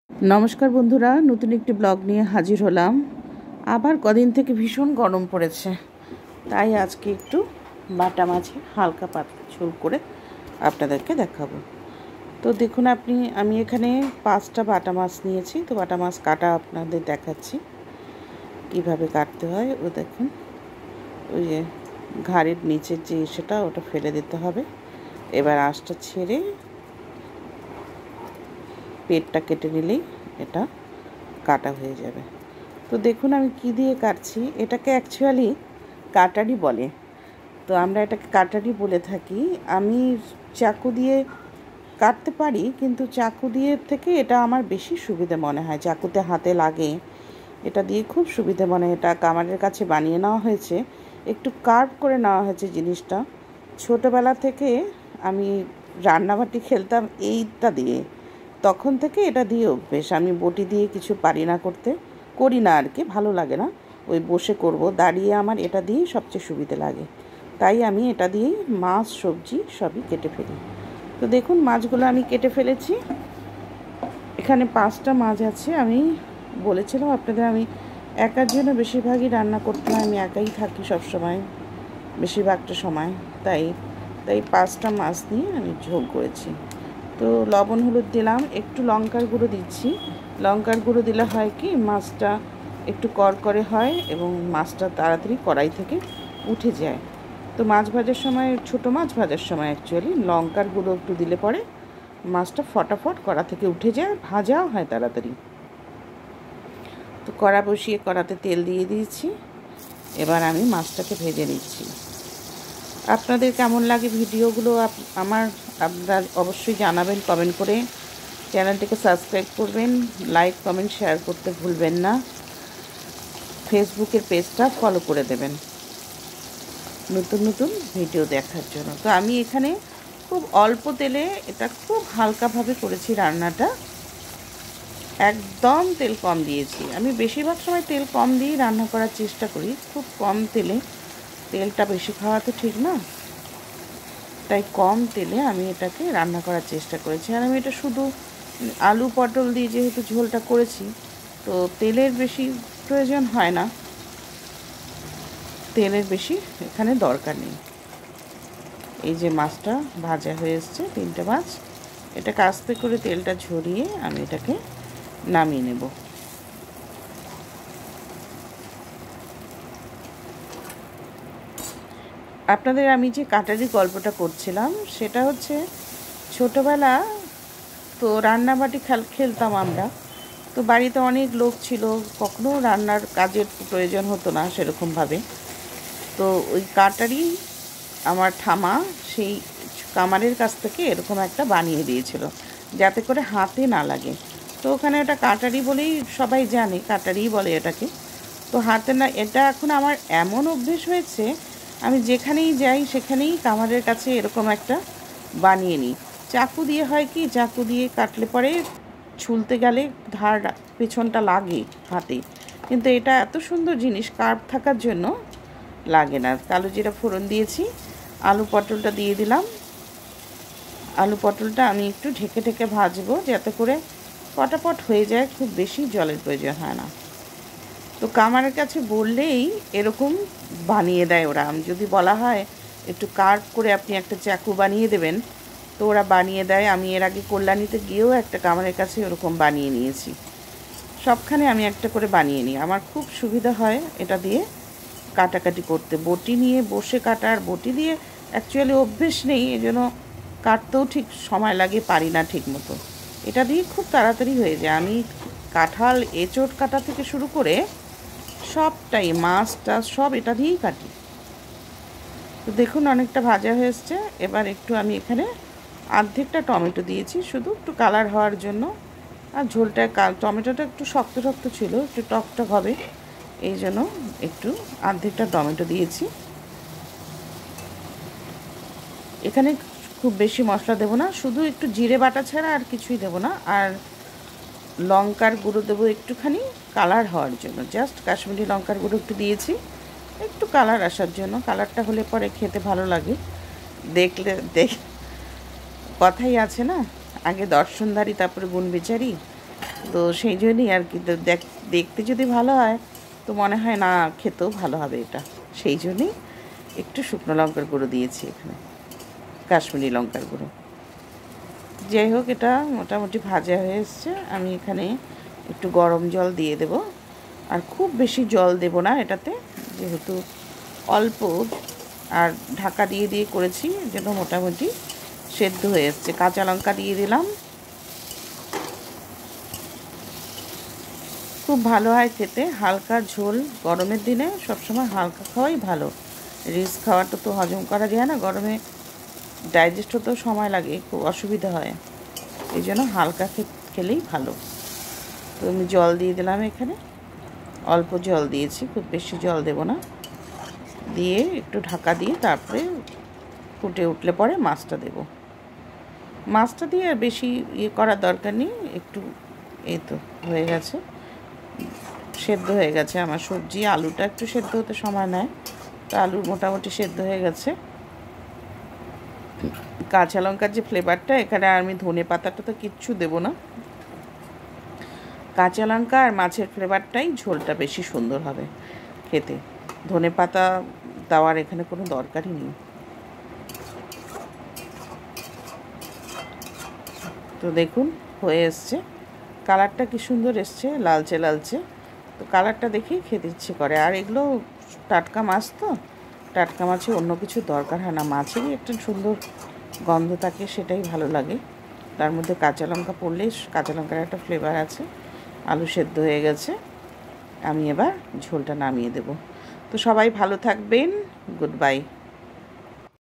নমস্কার বন্ধুরা, নতুন একটি ব্লগ নিয়ে হাজির হলাম। আবার কদিন থেকে ভীষণ গরম পড়েছে, তাই আজকে একটু বাটা মাছে হালকা পাতলা ঝোল করে আপনাদেরকে দেখাবো। তো দেখুন আমি এখানে 5টা বাটা মাছ নিয়েছি। তো বাটা মাছ কাটা আপনাদের দেখাচ্ছি কিভাবে কাটতে হয়। ও দেখুন, ওই যে ঘাড়ের নিচের যে সেটা ওটা ফেলে দিতে হবে। এবার আঁশটা ছেড়ে পেটটা কেটে নিলেই এটা কাটা হয়ে যাবে। তো দেখুন আমি কি দিয়ে কাটছি। এটাকে অ্যাকচুয়ালি কাটারি বলে, তো আমরা এটাকে কাটারি বলে থাকি। আমি চাকু দিয়ে কাটতে পারি, কিন্তু চাকু দিয়ে থেকে এটা আমার বেশি সুবিধে মনে হয়। চাকুতে হাতে লাগে, এটা দিয়ে খুব সুবিধে মনে হয়। এটা কামারের কাছে বানিয়ে নেওয়া হয়েছে, একটু কার্ভ করে নেওয়া হয়েছে জিনিসটা। ছোটোবেলা থেকে আমি রান্নাবাটি খেলতাম এইটা দিয়ে, তখন থেকে এটা দিয়ে অভ্যেস। আমি বটি দিয়ে কিছু পারি না করতে, করি না আর কি, ভালো লাগে না। ওই বসে করব, দাঁড়িয়ে আমার এটা দিয়েই সবচেয়ে সুবিধে লাগে, তাই আমি এটা দিয়েই মাছ সবজি সবই কেটে ফেলি। তো দেখুন মাছগুলো আমি কেটে ফেলেছি। এখানে 5টা মাছ আছে। আমি বলেছিলাম আপনাদের আমি একার জন্য বেশিরভাগই রান্না করতে হয়, আমি একাই থাকি সবসময় বেশিরভাগটা সময়, তাই 5টা মাছ নিয়ে আমি ঝোল করেছি। তো লবণ হলুদ দিলাম, একটু লঙ্কার গুঁড়ো দিচ্ছি। লঙ্কার গুঁড়ো দিলে হয় কি, মাছটা একটু করকরে হয় এবং মাছটা তাড়াতাড়ি কড়াই থেকে উঠে যায়। তো মাছ ভাজার সময়, ছোটো মাছ ভাজার সময় অ্যাকচুয়ালি লঙ্কার গুঁড়ো একটু দিলে পরে মাছটা ফটাফট কড়া থেকে উঠে যায়, ভাজাও হয় তাড়াতাড়ি। তো কড়া বসিয়ে কড়াতে তেল দিয়ে দিয়েছি। এবার আমি মাছটাকে ভেজে নিচ্ছি। আপনাদের কেমন লাগে ভিডিওগুলো আপনারা অবশ্যই জানাবেন কমেন্ট করে। চ্যানেলটিকে সাবস্ক্রাইব করবেন, লাইক কমেন্ট শেয়ার করতে ভুলবেন না। ফেসবুকের পেজটা ফলো করে দেবেন নতুন নতুন ভিডিও দেখার জন্য। তো আমি এখানে খুব অল্প তেলে এটা খুব হালকাভাবে করেছি রান্নাটা, একদম তেল কম দিয়েছি। আমি বেশিরভাগ সময় তেল কম দিয়েই রান্না করার চেষ্টা করি, খুব কম তেলে। তেলটা বেশি খাওয়া তো ঠিক না, তাই কম তেলে আমি এটাকে রান্না করার চেষ্টা করেছি। আর আমি এটা শুধু আলু পটল দিয়ে যেহেতু ঝোলটা করেছি, তো তেলের বেশি প্রয়োজন হয় না, তেলের বেশি এখানে দরকার নেই। এই যে মাছটা ভাজা হয়ে এসছে, 3টে মাছ, এটাকে আস্তে করে তেলটা ঝরিয়ে আমি এটাকে নামিয়ে নেব। আপনাদের আমি যে কাটারি গল্পটা করছিলাম সেটা হচ্ছে, ছোটোবেলা তো রান্নাবাটি খেলতাম আমরা। তো বাড়িতে অনেক লোক ছিল, কখনো রান্নার কাজের প্রয়োজন হতো না সেরকমভাবে। তো ওই কাটারি আমার ঠামা সেই কামারের কাছ থেকে এরকম একটা বানিয়ে দিয়েছিল, যাতে করে হাতে না লাগে। তো ওখানে ওটা কাটারি বলেই সবাই জানে, কাটারিই বলে এটাকে। তো হাতে না, এটা এখন আমার এমন অভ্যেস হয়েছে, আমি যেখানেই যাই সেখানেই কামারের কাছে এরকম একটা বানিয়ে নিই। চাকু দিয়ে হয় কি, চাকু দিয়ে কাটলে পরে ছুলতে গেলে ধার পেছনটা লাগে হাতে, কিন্তু এটা এত সুন্দর জিনিস, কার্ভ থাকার জন্য লাগে না। কালো জিরা ফোড়ন দিয়েছি, আলু পটলটা দিয়ে দিলাম। আলু পটলটা আমি একটু ঢেকে ঢেকে ভাজবো, যাতে করে পটাপট হয়ে যায়, খুব বেশি জলের প্রয়োজন হয় না। তো কামারের কাছে বললেই এরকম বানিয়ে দেয় ওরা। যদি বলা হয় একটু কার্ভ করে আপনি একটা চাকু বানিয়ে দেবেন, তো ওরা বানিয়ে দেয়। আমি এর আগে কল্যাণীতে গিয়েও একটা কামারের কাছে ওরকম বানিয়ে নিয়েছি। সবখানে আমি একটা করে বানিয়ে নিই, আমার খুব সুবিধা হয় এটা দিয়ে কাটাকাটি করতে। বটি নিয়ে বসে কাটার, বটি দিয়ে অ্যাকচুয়ালি অভ্যেস নেই, এজন্য কাটতেও ঠিক সময় লাগে, পারি না ঠিক মতো। এটা দিয়ে খুব তাড়াতাড়ি হয়ে যায়। আমি কাঁঠাল এঁচোড় কাটা থেকে শুরু করে সবটাই, মাছটা সব এটা দিয়েই কাটি। তো দেখুন অনেকটা ভাজা হয়ে এসছে। এবার একটু আমি এখানে অর্ধেকটা টমেটো দিয়েছি, শুধু একটু কালার হওয়ার জন্য। আর ঝোলটা, টমেটোটা একটু শক্ত শক্ত ছিল, একটু টকটক হবে, এই জন্য একটু অর্ধেকটা টমেটো দিয়েছি। এখানে খুব বেশি মশলা দেবো না, শুধু একটু জিরে বাটা ছাড়া আর কিছুই দেবো না। আর লঙ্কার গুঁড়ো দেবো একটুখানি কালার হওয়ার জন্য, জাস্ট কাশ্মীরি লঙ্কার গুঁড়ো একটু দিয়েছি, একটু কালার আসার জন্য। কালারটা হলে পরে খেতে ভালো লাগে, দেখলে কথাই আছে না, আগে দর্শনধারী তারপরে গুণ বিচারি। তো সেই জন্যই আর কি, দেখতে যদি ভালো হয় তো মনে হয় না খেতেও ভালো হবে এটা, সেই জন্যই একটু শুকনো লঙ্কার গুঁড়ো দিয়েছি এখানে, কাশ্মীরি লঙ্কার গুঁড়ো। যাই হোক, এটা মোটামুটি ভাজা হয়ে এসছে। আমি এখানে একটু গরম জল দিয়ে দেব, আর খুব বেশি জল দেব না এটাতে, যেহেতু অল্প আর ঢাকা দিয়ে দিয়ে করেছি, যেন মোটামুটি সেদ্ধ হয়ে এসছে। কাঁচা লঙ্কা দিয়ে দিলাম, খুব ভালো হয় খেতে, হালকা ঝোল। গরমের দিনে সবসময় হালকা খাওয়াই ভালো, রিচ খাওয়াটা তো হজম করা যায় না গরমে, ডাইজেস্ট হতেও সময় লাগে, খুব অসুবিধা হয়, এই জন্য হালকা খেলেই ভালো। তো আমি জল দিয়ে দিলাম এখানে, অল্প জল দিয়েছি, খুব বেশি জল দেব না, দিয়ে একটু ঢাকা দিয়ে তারপরে ফুটে উঠলে পরে মাছটা দেব। মাছটা দিয়ে আর বেশি করার দরকার নেই, একটু এই তো হয়ে গেছে, সেদ্ধ হয়ে গেছে আমার সবজি। আলুটা একটু সেদ্ধ হতে সময় নেয়, তো আলু মোটামুটি সেদ্ধ হয়ে গেছে। কাঁচা লঙ্কার যে ফ্লেভারটা, এখানে আমি ধনে পাতাটা তো কিচ্ছু দেবো না, কাঁচা লঙ্কা আর মাছের ফ্লেভারটাই ঝোলটা বেশি সুন্দর হবে খেতে, ধনে পাতা দেওয়ার এখানে কোনো দরকারই নেই। তো দেখুন হয়ে এসছে, কালারটা কি সুন্দর এসছে, লালচে লালচে, তো কালারটা দেখেই খেতে ইচ্ছে করে। আর এগুলো টাটকা মাছ, তো টাটকা মাছে অন্য কিছু দরকার হয় না, মাছেরই একটা সুন্দর গন্ধ থাকে, সেটাই ভালো লাগে। তার মধ্যে কাঁচা লঙ্কা পড়লে কাঁচা লঙ্কার একটা ফ্লেভার আছে। আলু সেদ্ধ হয়ে গেছে, আমি এবার ঝোলটা নামিয়ে দেব। তো সবাই ভালো থাকবেন, গুড বাই।